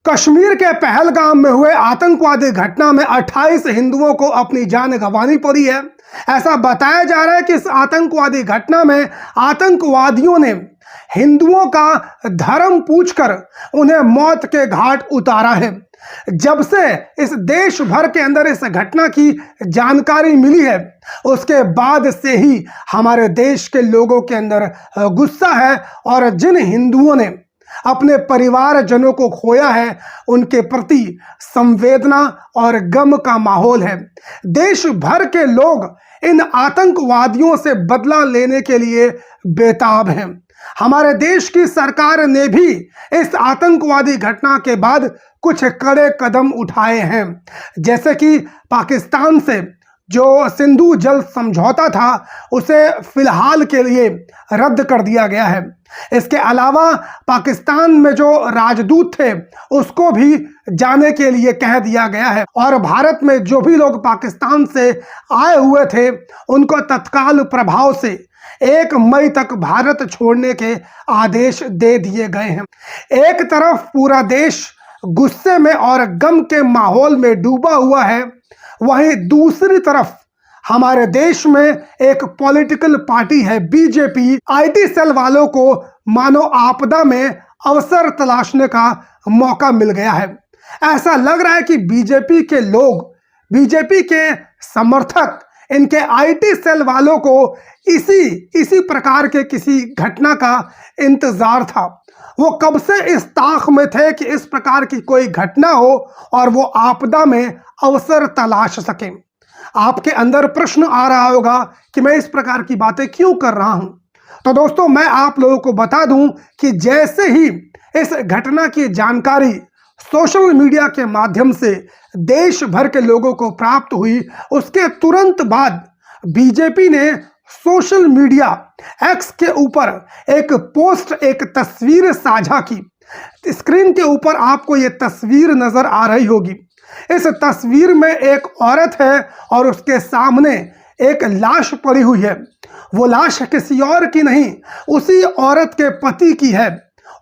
कश्मीर के पहलगाम में हुए आतंकवादी घटना में 28 हिंदुओं को अपनी जान गंवानी पड़ी है। ऐसा बताया जा रहा है कि इस आतंकवादी घटना में आतंकवादियों ने हिंदुओं का धर्म पूछकर उन्हें मौत के घाट उतारा है। जब से इस देश भर के अंदर इस घटना की जानकारी मिली है, उसके बाद से ही हमारे देश के लोगों के अंदर गुस्सा है और जिन हिंदुओं ने अपने परिवारजनों को खोया है, उनके प्रति संवेदना और गम का माहौल है। देश भर के लोग इन आतंकवादियों से बदला लेने के लिए बेताब हैं। हमारे देश की सरकार ने भी इस आतंकवादी घटना के बाद कुछ कड़े कदम उठाए हैं, जैसे कि पाकिस्तान से जो सिंधु जल समझौता था उसे फिलहाल के लिए रद्द कर दिया गया है। इसके अलावा पाकिस्तान में जो राजदूत थे उसको भी जाने के लिए कह दिया गया है और भारत में जो भी लोग पाकिस्तान से आए हुए थे उनको तत्काल प्रभाव से 1 मई तक भारत छोड़ने के आदेश दे दिए गए हैं। एक तरफ पूरा देश गुस्से में और गम के माहौल में डूबा हुआ है, वहीं दूसरी तरफ हमारे देश में एक पॉलिटिकल पार्टी है बीजेपी। आईटी सेल वालों को मानो आपदा में अवसर तलाशने का मौका मिल गया है। ऐसा लग रहा है कि बीजेपी के लोग, बीजेपी के समर्थक इनके आईटी सेल वालों को इसी प्रकार के किसी घटना का इंतजार था। वो कब से इस ताक में थे कि इस प्रकार की कोई घटना हो और वो आपदा में अवसर तलाश सके। आपके अंदर प्रश्न आ रहा होगा कि मैं इस प्रकार की बातें क्यों कर रहा हूं। तो दोस्तों, मैं आप लोगों को बता दूं कि जैसे ही इस घटना की जानकारी सोशल मीडिया के माध्यम से देश भर के लोगों को प्राप्त हुई, उसके तुरंत बाद बीजेपी ने सोशल मीडिया एक्स के ऊपर एक पोस्ट, एक तस्वीर साझा की। स्क्रीन के ऊपर आपको ये तस्वीर नजर आ रही होगी। इस तस्वीर में एक औरत है और उसके सामने एक लाश पड़ी हुई है। वो लाश किसी और की नहीं, उसी औरत के पति की है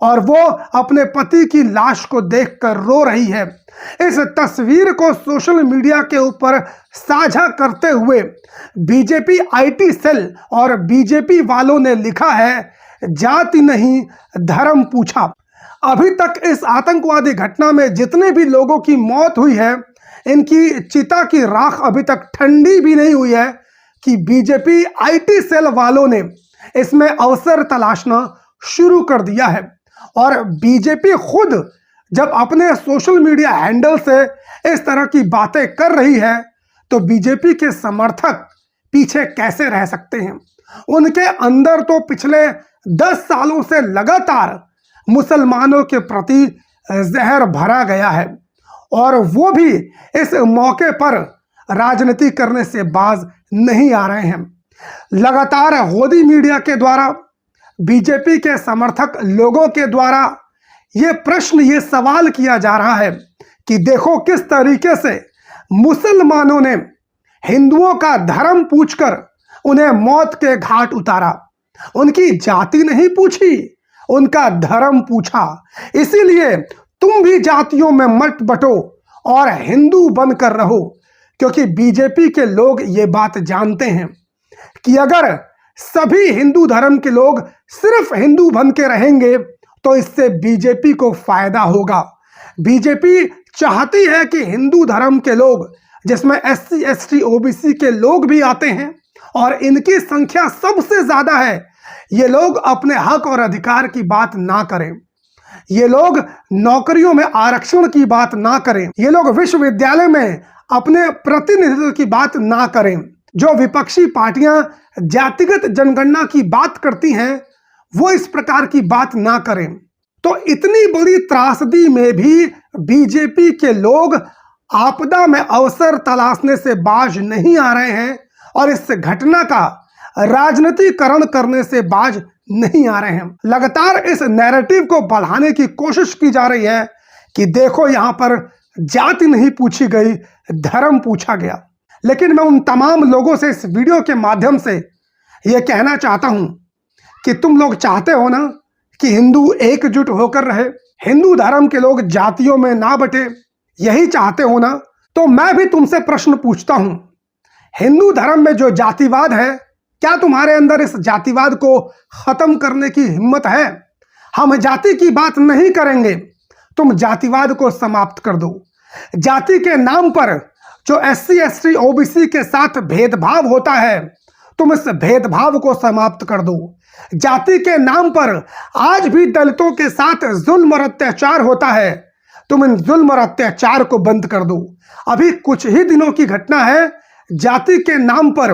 और वो अपने पति की लाश को देखकर रो रही है। इस तस्वीर को सोशल मीडिया के ऊपर साझा करते हुए बीजेपी आईटी सेल और बीजेपी वालों ने लिखा है, जाति नहीं धर्म पूछा। अभी तक इस आतंकवादी घटना में जितने भी लोगों की मौत हुई है, इनकी चिता की राख अभी तक ठंडी भी नहीं हुई है कि बीजेपी आईटी सेल वालों ने इसमें अवसर तलाशना शुरू कर दिया है। और बीजेपी खुद जब अपने सोशल मीडिया हैंडल से इस तरह की बातें कर रही है, तो बीजेपी के समर्थक पीछे कैसे रह सकते हैं। उनके अंदर तो पिछले 10 सालों से लगातार मुसलमानों के प्रति जहर भरा गया है और वो भी इस मौके पर राजनीति करने से बाज नहीं आ रहे हैं। लगातार गोदी मीडिया के द्वारा, बीजेपी के समर्थक लोगों के द्वारा ये प्रश्न, ये सवाल किया जा रहा है कि देखो किस तरीके से मुसलमानों ने हिंदुओं का धर्म पूछकर उन्हें मौत के घाट उतारा। उनकी जाति नहीं पूछी, उनका धर्म पूछा। इसीलिए तुम भी जातियों में मत बटो और हिंदू बनकर रहो, क्योंकि बीजेपी के लोग ये बात जानते हैं कि अगर सभी हिंदू धर्म के लोग सिर्फ हिंदू बन के रहेंगे तो इससे बीजेपी को फायदा होगा। बीजेपी चाहती है कि हिंदू धर्म के लोग, जिसमें एससी, एसटी, ओबीसी के लोग भी आते हैं और इनकी संख्या सबसे ज्यादा है, ये लोग अपने हक और अधिकार की बात ना करें। ये लोग नौकरियों में आरक्षण की बात ना करें। ये लोग विश्वविद्यालय में अपने प्रतिनिधित्व की बात ना करें। जो विपक्षी पार्टियां जातिगत जनगणना की बात करती हैं, वो इस प्रकार की बात ना करें। तो इतनी बड़ी त्रासदी में भी बीजेपी के लोग आपदा में अवसर तलाशने से बाज नहीं आ रहे हैं और इस घटना का राजनीतिकरण करने से बाज नहीं आ रहे हैं। लगातार इस नैरेटिव को बढ़ाने की कोशिश की जा रही है कि देखो यहां पर जाति नहीं पूछी गई, धर्म पूछा गया। लेकिन मैं उन तमाम लोगों से इस वीडियो के माध्यम से यह कहना चाहता हूं कि तुम लोग चाहते हो ना कि हिंदू एकजुट होकर रहे, हिंदू धर्म के लोग जातियों में ना बटे, यही चाहते हो ना? तो मैं भी तुमसे प्रश्न पूछता हूं, हिंदू धर्म में जो जातिवाद है, क्या तुम्हारे अंदर इस जातिवाद को खत्म करने की हिम्मत है? हम जाति की बात नहीं करेंगे, तुम जातिवाद को समाप्त कर दो। जाति के नाम पर जो SC ST OBC के साथ भेदभाव होता है, तुम इस भेदभाव को समाप्त कर दो। जाति के नाम पर आज भी दलितों के साथ जुल्म और अत्याचार होता है, तुम इन जुल्म और अत्याचार को बंद कर दो। अभी कुछ ही दिनों की घटना है, जाति के नाम पर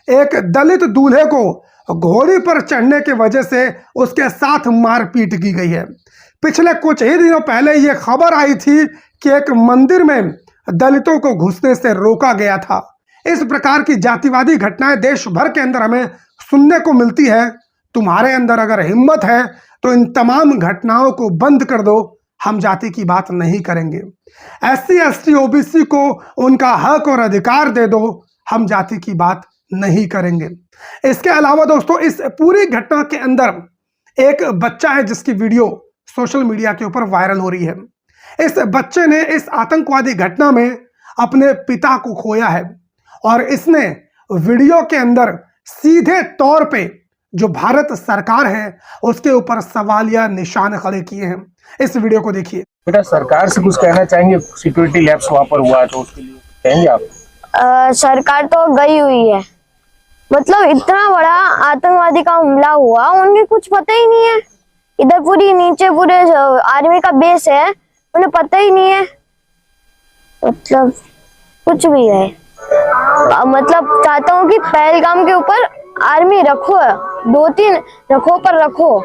एक दलित दूल्हे को घोड़ी पर चढ़ने की वजह से उसके साथ मारपीट की गई है। पिछले कुछ ही दिनों पहले यह खबर आई थी कि एक मंदिर में दलितों को घुसने से रोका गया था। इस प्रकार की जातिवादी घटनाएं देश भर के अंदर हमें सुनने को मिलती है। तुम्हारे अंदर अगर हिम्मत है तो इन तमाम घटनाओं को बंद कर दो। हम जाति की बात नहीं करेंगे। SC ST OBC को उनका हक और अधिकार दे दो। हम जाति की बात नहीं करेंगे। इसके अलावा दोस्तों, इस पूरी घटना के अंदर एक बच्चा है जिसकी वीडियो सोशल मीडिया के ऊपर वायरल हो रही है। इस बच्चे ने इस आतंकवादी घटना में अपने पिता को खोया है और इसने वीडियो के अंदर सीधे तौर पे जो भारत सरकार है उसके ऊपर सवालिया निशान खड़े किए हैं। इस वीडियो को देखिए। बेटा, सरकार से कुछ कहना चाहेंगे? सिक्योरिटी लैप्स वहां पर हुआ है तो उसके लिए कहेंगे आप? सरकार तो गई हुई है, मतलब इतना बड़ा आतंकवादी का हमला हुआ, उन्हें कुछ पता ही नहीं है। इधर पूरी नीचे पूरे आर्मी का बेस है, उन्हें पता ही नहीं है, मतलब कुछ भी है। मतलब चाहता हूँ कि पहलगाम के ऊपर आर्मी रखो, 2-3 रखो पर रखो।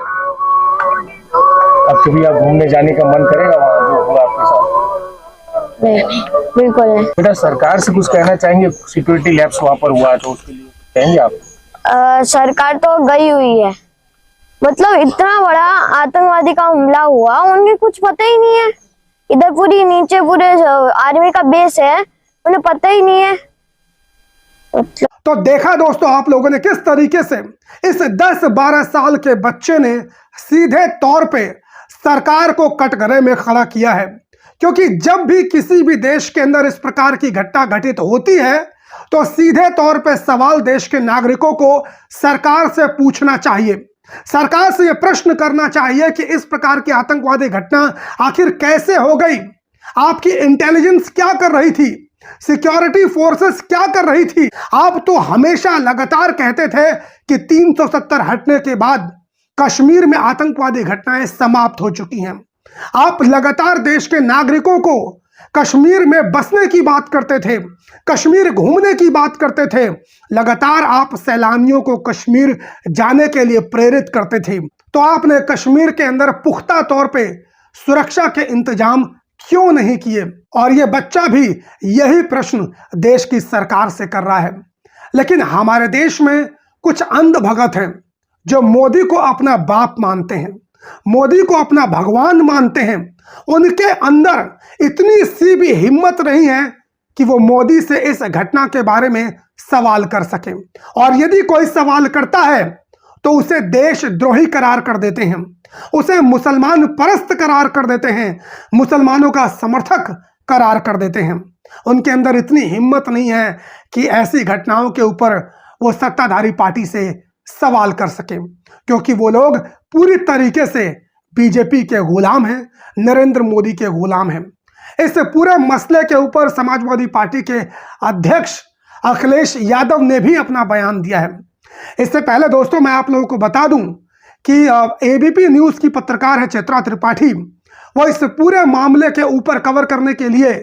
अब कभी आप घूमने जाने का मन करेगा वहाँ जो हुआ आपके साथ? नहीं, बिल्कुल नहीं। बेटा, सरकार से कुछ कहना चाहेंगे? सिक्योरिटी लैप्स वहां पर हुआ है तो उसके लिए कहेंगे आप? सरकार तो गई हुई है, मतलब इतना बड़ा आतंकवादी का हमला हुआ, उन्हें कुछ पता ही नहीं है। इधर पूरी नीचे पूरे आर्मी का बेस है, उन्हें पता ही नहीं है। तो देखा दोस्तों आप लोगों ने किस तरीके से इस 10-12 साल के बच्चे ने सीधे तौर पे सरकार को कटघरे में खड़ा किया है। क्योंकि जब भी किसी भी देश के अंदर इस प्रकार की घटना घटित होती है तो सीधे तौर पे सवाल देश के नागरिकों को सरकार से पूछना चाहिए। सरकार से यह प्रश्न करना चाहिए कि इस प्रकार की आतंकवादी घटना आखिर कैसे हो गई? आपकी इंटेलिजेंस क्या कर रही थी? सिक्योरिटी फोर्सेस क्या कर रही थी? आप तो हमेशा लगातार कहते थे कि 370 हटने के बाद कश्मीर में आतंकवादी घटनाएं समाप्त हो चुकी हैं। आप लगातार देश के नागरिकों को कश्मीर में बसने की बात करते थे, कश्मीर घूमने की बात करते थे। लगातार आप सैलानियों को कश्मीर जाने के लिए प्रेरित करते थे। तो आपने कश्मीर के अंदर पुख्ता तौर पे सुरक्षा के इंतजाम क्यों नहीं किए? और ये बच्चा भी यही प्रश्न देश की सरकार से कर रहा है। लेकिन हमारे देश में कुछ अंधभगत हैं जो मोदी को अपना बाप मानते हैं, मोदी को अपना भगवान मानते हैं। उनके अंदर इतनी सी भी हिम्मत नहीं है कि वो मोदी से इस घटना के बारे में सवाल कर सके। और यदि कोई सवाल करता है तो उसे देशद्रोही करार कर देते हैं, उसे मुसलमान परस्त करार कर देते हैं, मुसलमानों का समर्थक करार कर देते हैं। उनके अंदर इतनी हिम्मत नहीं है कि ऐसी घटनाओं के ऊपर वो सत्ताधारी पार्टी से सवाल कर सके, क्योंकि वो लोग पूरी तरीके से बीजेपी के गुलाम हैं, नरेंद्र मोदी के गुलाम हैं। इस पूरे मसले के ऊपर समाजवादी पार्टी के अध्यक्ष अखिलेश यादव ने भी अपना बयान दिया है। इससे पहले दोस्तों मैं आप लोगों को बता दूं कि एबीपी न्यूज़ की पत्रकार है चित्रा त्रिपाठी, वो इस पूरे मामले के ऊपर कवर करने के लिए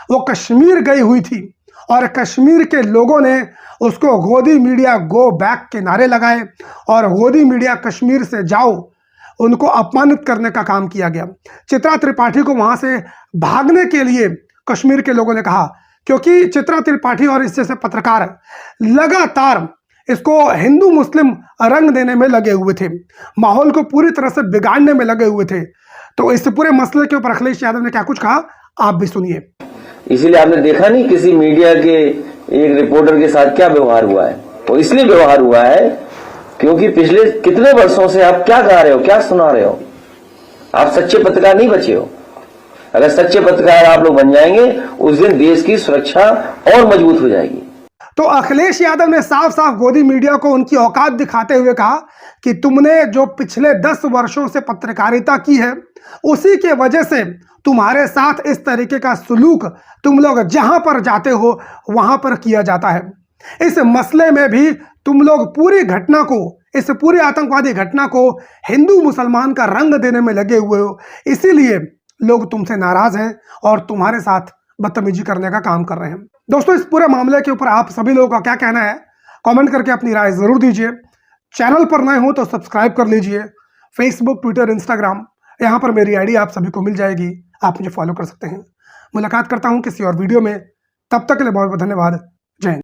वो कश्मीर गई हुई थी और कश्मीर के लोगों ने उसको गोदी मीडिया गो बैक के नारे लगाए और गोदी मीडिया कश्मीर से जाओ, उनको अपमानित करने का काम किया गया। चित्रा त्रिपाठी को वहां से भागने के लिए कश्मीर के लोगों ने कहा, क्योंकि चित्रा त्रिपाठी और इस जैसे पत्रकार लगातार इसको हिंदू मुस्लिम रंग देने में लगे हुए थे, माहौल को पूरी तरह से बिगाड़ने में लगे हुए थे। तो इस पूरे मसले के ऊपर अखिलेश यादव ने क्या कुछ कहा, आप भी सुनिए। इसीलिए आपने देखा नहीं किसी मीडिया के एक रिपोर्टर के साथ क्या व्यवहार हुआ है, और इसलिए व्यवहार हुआ है क्योंकि पिछले कितने वर्षों से आप क्या गा रहे हो, क्या सुना रहे हो। आप सच्चे पत्रकार नहीं बचे हो। अगर सच्चे पत्रकार आप लोग बन जाएंगे, उस दिन देश की सुरक्षा और मजबूत हो जाएगी। तो अखिलेश यादव ने साफ साफ गोदी मीडिया को उनकी औकात दिखाते हुए कहा कि तुमने जो पिछले 10 वर्षों से पत्रकारिता की है, उसी के वजह से तुम्हारे साथ इस तरीके का सलूक तुम लोग जहां पर जाते हो वहां पर किया जाता है। इस मसले में भी तुम लोग पूरी घटना को, इस पूरी आतंकवादी घटना को हिंदू मुसलमान का रंग देने में लगे हुए हो, इसीलिए लोग तुमसे नाराज हैं और तुम्हारे साथ बदतमीजी करने का काम कर रहे हैं। दोस्तों, इस पूरे मामले के ऊपर आप सभी लोगों का क्या कहना है, कमेंट करके अपनी राय जरूर दीजिए। चैनल पर नए हो तो सब्सक्राइब कर लीजिए। फेसबुक, ट्विटर, इंस्टाग्राम, यहाँ पर मेरी आईडी आप सभी को मिल जाएगी, आप मुझे फॉलो कर सकते हैं। मुलाकात करता हूँ किसी और वीडियो में, तब तक के लिए बहुत बहुत धन्यवाद। जय हिंद।